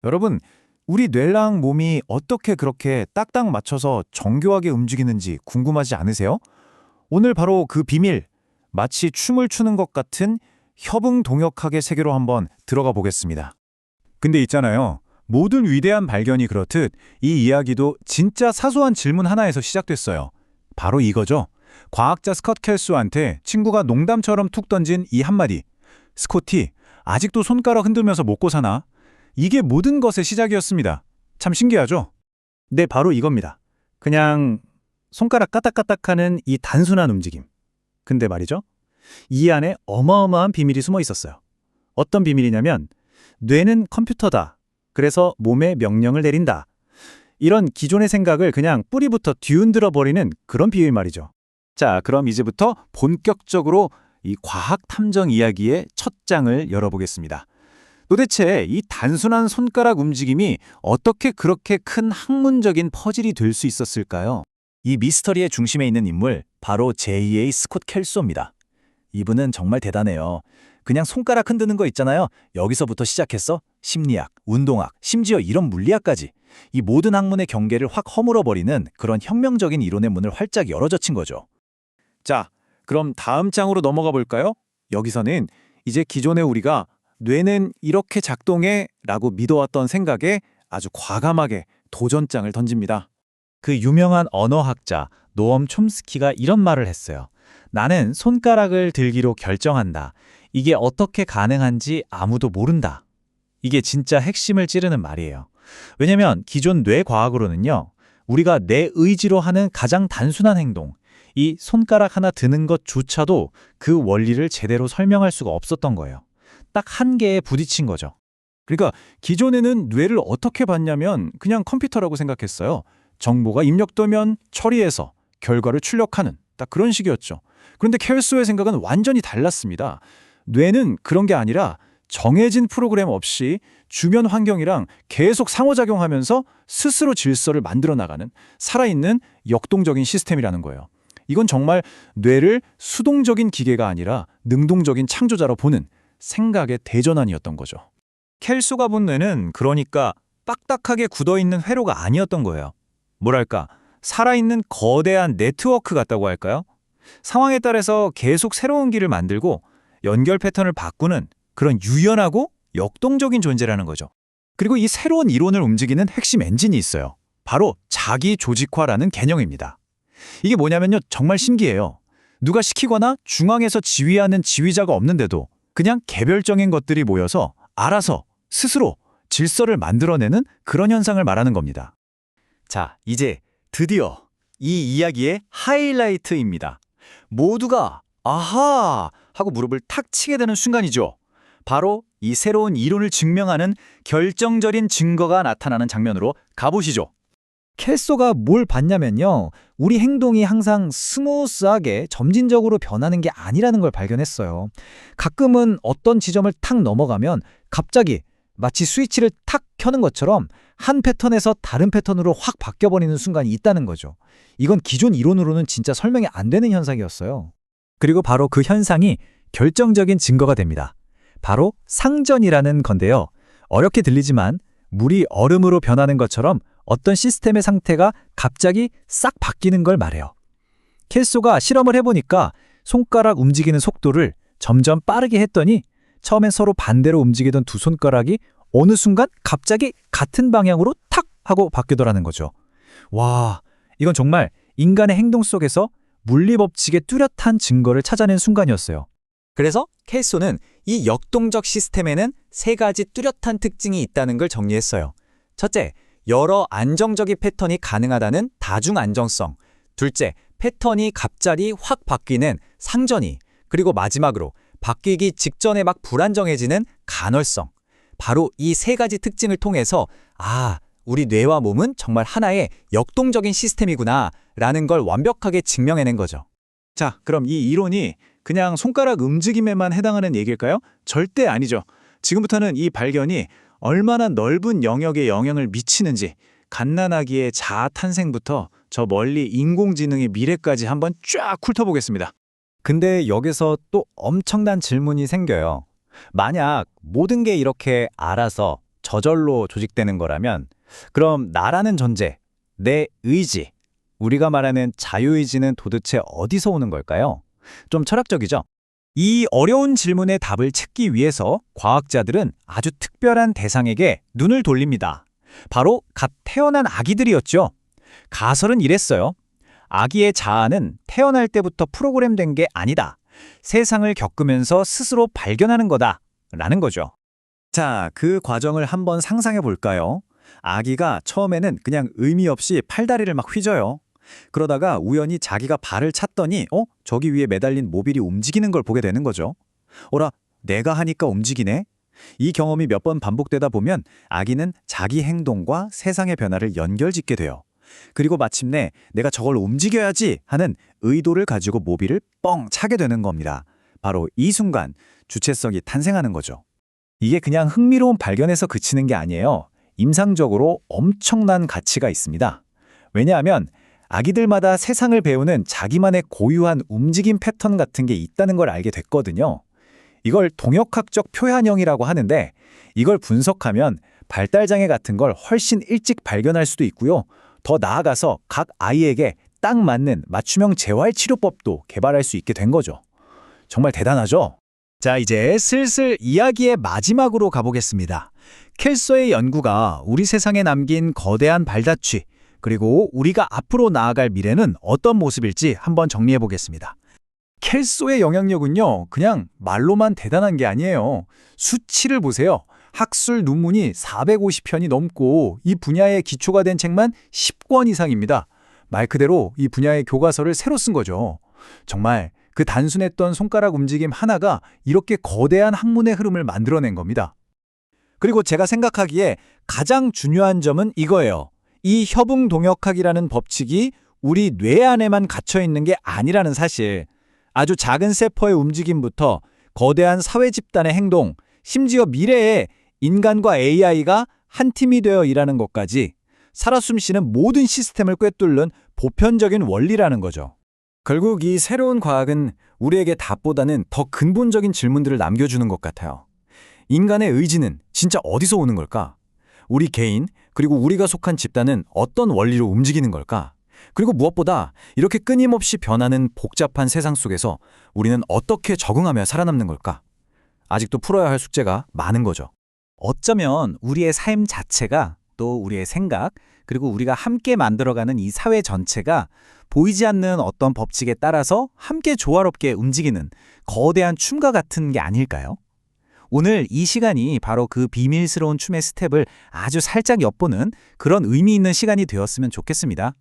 여러분, 우리 뇌랑 몸이 어떻게 그렇게 딱딱 맞춰서 정교하게 움직이는지 궁금하지 않으세요? 오늘 바로 그 비밀, 마치 춤을 추는 것 같은 협응동역학의 세계로 한번 들어가 보겠습니다. 근데 있잖아요. 모든 위대한 발견이 그렇듯 이 이야기도 진짜 사소한 질문 하나에서 시작됐어요. 바로 이거죠. 과학자 스컷 켈소한테 친구가 농담처럼 툭 던진 이 한마디. 스코티, 아직도 손가락 흔들면서 먹고 사나? 이게 모든 것의 시작이었습니다. 참 신기하죠? 네, 바로 이겁니다. 그냥 손가락 까딱까딱하는 이 단순한 움직임. 근데 말이죠. 이 안에 어마어마한 비밀이 숨어 있었어요. 어떤 비밀이냐면 뇌는 컴퓨터다. 그래서 몸에 명령을 내린다. 이런 기존의 생각을 그냥 뿌리부터 뒤흔들어 버리는 그런 비밀 말이죠. 자, 그럼 이제부터 본격적으로 이 과학 탐정 이야기의 첫 장을 열어보겠습니다. 도대체 이 단순한 손가락 움직임이 어떻게 그렇게 큰 학문적인 퍼즐이 될 수 있었을까요? 이 미스터리의 중심에 있는 인물, 바로 제2의 스콧 켈소입니다. 이분은 정말 대단해요. 그냥 손가락 흔드는 거 있잖아요. 여기서부터 시작해서 심리학, 운동학, 심지어 이런 물리학까지 이 모든 학문의 경계를 확 허물어버리는 그런 혁명적인 이론의 문을 활짝 열어젖힌 거죠. 자, 그럼 다음 장으로 넘어가 볼까요? 여기서는 이제 기존의 우리가 뇌는 이렇게 작동해 라고 믿어왔던 생각에 아주 과감하게 도전장을 던집니다. 그 유명한 언어학자 노엄 촘스키가 이런 말을 했어요. 나는 손가락을 들기로 결정한다. 이게 어떻게 가능한지 아무도 모른다. 이게 진짜 핵심을 찌르는 말이에요. 왜냐면 기존 뇌과학으로는요. 우리가 내 의지로 하는 가장 단순한 행동, 이 손가락 하나 드는 것조차도 그 원리를 제대로 설명할 수가 없었던 거예요. 딱 한계에 부딪힌 거죠. 그러니까 기존에는 뇌를 어떻게 봤냐면 그냥 컴퓨터라고 생각했어요. 정보가 입력되면 처리해서 결과를 출력하는 딱 그런 식이었죠. 그런데 켈소의 생각은 완전히 달랐습니다. 뇌는 그런 게 아니라 정해진 프로그램 없이 주변 환경이랑 계속 상호작용하면서 스스로 질서를 만들어 나가는 살아있는 역동적인 시스템이라는 거예요. 이건 정말 뇌를 수동적인 기계가 아니라 능동적인 창조자로 보는 생각의 대전환이었던 거죠. 켈소가 본 뇌는 그러니까 빡빡하게 굳어있는 회로가 아니었던 거예요. 뭐랄까, 살아있는 거대한 네트워크 같다고 할까요? 상황에 따라서 계속 새로운 길을 만들고 연결 패턴을 바꾸는 그런 유연하고 역동적인 존재라는 거죠. 그리고 이 새로운 이론을 움직이는 핵심 엔진이 있어요. 바로 자기 조직화라는 개념입니다. 이게 뭐냐면요, 정말 신기해요. 누가 시키거나 중앙에서 지휘하는 지휘자가 없는데도 그냥 개별적인 것들이 모여서 알아서 스스로 질서를 만들어내는 그런 현상을 말하는 겁니다. 자, 이제 드디어 이 이야기의 하이라이트입니다. 모두가 아하 하고 무릎을 탁 치게 되는 순간이죠. 바로 이 새로운 이론을 증명하는 결정적인 증거가 나타나는 장면으로 가보시죠. 켈소가 뭘 봤냐면요. 우리 행동이 항상 스무스하게 점진적으로 변하는 게 아니라는 걸 발견했어요. 가끔은 어떤 지점을 탁 넘어가면 갑자기 마치 스위치를 탁 켜는 것처럼 한 패턴에서 다른 패턴으로 확 바뀌어버리는 순간이 있다는 거죠. 이건 기존 이론으로는 진짜 설명이 안 되는 현상이었어요. 그리고 바로 그 현상이 결정적인 증거가 됩니다. 바로 상전이라는 건데요. 어렵게 들리지만 물이 얼음으로 변하는 것처럼 어떤 시스템의 상태가 갑자기 싹 바뀌는 걸 말해요. 켈소가 실험을 해보니까 손가락 움직이는 속도를 점점 빠르게 했더니 처음엔 서로 반대로 움직이던 두 손가락이 어느 순간 갑자기 같은 방향으로 탁 하고 바뀌더라는 거죠. 와, 이건 정말 인간의 행동 속에서 물리법칙의 뚜렷한 증거를 찾아낸 순간이었어요. 그래서 켈소는 이 역동적 시스템에는 세 가지 뚜렷한 특징이 있다는 걸 정리했어요. 첫째, 여러 안정적인 패턴이 가능하다는 다중 안정성. 둘째, 패턴이 갑자기 확 바뀌는 상전이. 그리고 마지막으로 바뀌기 직전에 막 불안정해지는 간헐성. 바로 이 세 가지 특징을 통해서 우리 뇌와 몸은 정말 하나의 역동적인 시스템이구나 라는 걸 완벽하게 증명해낸 거죠. 자, 그럼 이 이론이 그냥 손가락 움직임에만 해당하는 얘기일까요? 절대 아니죠. 지금부터는 이 발견이 얼마나 넓은 영역에 영향을 미치는지 갓난아기의 자아 탄생부터 저 멀리 인공지능의 미래까지 한번 쫙 훑어보겠습니다. 근데 여기서 또 엄청난 질문이 생겨요. 만약 모든 게 이렇게 알아서 저절로 조직되는 거라면 그럼 나라는 존재, 내 의지, 우리가 말하는 자유의지는 도대체 어디서 오는 걸까요? 좀 철학적이죠? 이 어려운 질문의 답을 찾기 위해서 과학자들은 아주 특별한 대상에게 눈을 돌립니다. 바로 갓 태어난 아기들이었죠. 가설은 이랬어요. 아기의 자아는 태어날 때부터 프로그램된 게 아니다. 세상을 겪으면서 스스로 발견하는 거다. 라는 거죠. 자, 그 과정을 한번 상상해 볼까요? 아기가 처음에는 그냥 의미 없이 팔다리를 막 휘저어요. 그러다가 우연히 자기가 발을 찼더니 저기 위에 매달린 모빌이 움직이는 걸 보게 되는 거죠. 어라, 내가 하니까 움직이네? 이 경험이 몇 번 반복되다 보면 아기는 자기 행동과 세상의 변화를 연결짓게 돼요. 그리고 마침내 내가 저걸 움직여야지 하는 의도를 가지고 모빌을 뻥 차게 되는 겁니다. 바로 이 순간 주체성이 탄생하는 거죠. 이게 그냥 흥미로운 발견에서 그치는 게 아니에요. 임상적으로 엄청난 가치가 있습니다. 왜냐하면 아기들마다 세상을 배우는 자기만의 고유한 움직임 패턴 같은 게 있다는 걸 알게 됐거든요. 이걸 동역학적 표현형이라고 하는데 이걸 분석하면 발달장애 같은 걸 훨씬 일찍 발견할 수도 있고요. 더 나아가서 각 아이에게 딱 맞는 맞춤형 재활치료법도 개발할 수 있게 된 거죠. 정말 대단하죠? 자, 이제 슬슬 이야기의 마지막으로 가보겠습니다. 켈서의 연구가 우리 세상에 남긴 거대한 발자취, 그리고 우리가 앞으로 나아갈 미래는 어떤 모습일지 한번 정리해 보겠습니다. 켈소의 영향력은요, 그냥 말로만 대단한 게 아니에요. 수치를 보세요. 학술 논문이 450편이 넘고 이 분야의 기초가 된 책만 10권 이상입니다. 말 그대로 이 분야의 교과서를 새로 쓴 거죠. 정말 그 단순했던 손가락 움직임 하나가 이렇게 거대한 학문의 흐름을 만들어낸 겁니다. 그리고 제가 생각하기에 가장 중요한 점은 이거예요. 이 협응동역학이라는 법칙이 우리 뇌 안에만 갇혀 있는 게 아니라는 사실. 아주 작은 세포의 움직임부터 거대한 사회 집단의 행동, 심지어 미래에 인간과 AI가 한 팀이 되어 일하는 것까지 살아 숨쉬는 모든 시스템을 꿰뚫는 보편적인 원리라는 거죠. 결국 이 새로운 과학은 우리에게 답보다는 더 근본적인 질문들을 남겨주는 것 같아요. 인간의 의지는 진짜 어디서 오는 걸까? 우리 개인, 그리고 우리가 속한 집단은 어떤 원리로 움직이는 걸까? 그리고 무엇보다 이렇게 끊임없이 변하는 복잡한 세상 속에서 우리는 어떻게 적응하며 살아남는 걸까? 아직도 풀어야 할 숙제가 많은 거죠. 어쩌면 우리의 삶 자체가, 또 우리의 생각, 그리고 우리가 함께 만들어가는 이 사회 전체가 보이지 않는 어떤 법칙에 따라서 함께 조화롭게 움직이는 거대한 춤과 같은 게 아닐까요? 오늘 이 시간이 바로 그 비밀스러운 춤의 스텝을 아주 살짝 엿보는 그런 의미 있는 시간이 되었으면 좋겠습니다.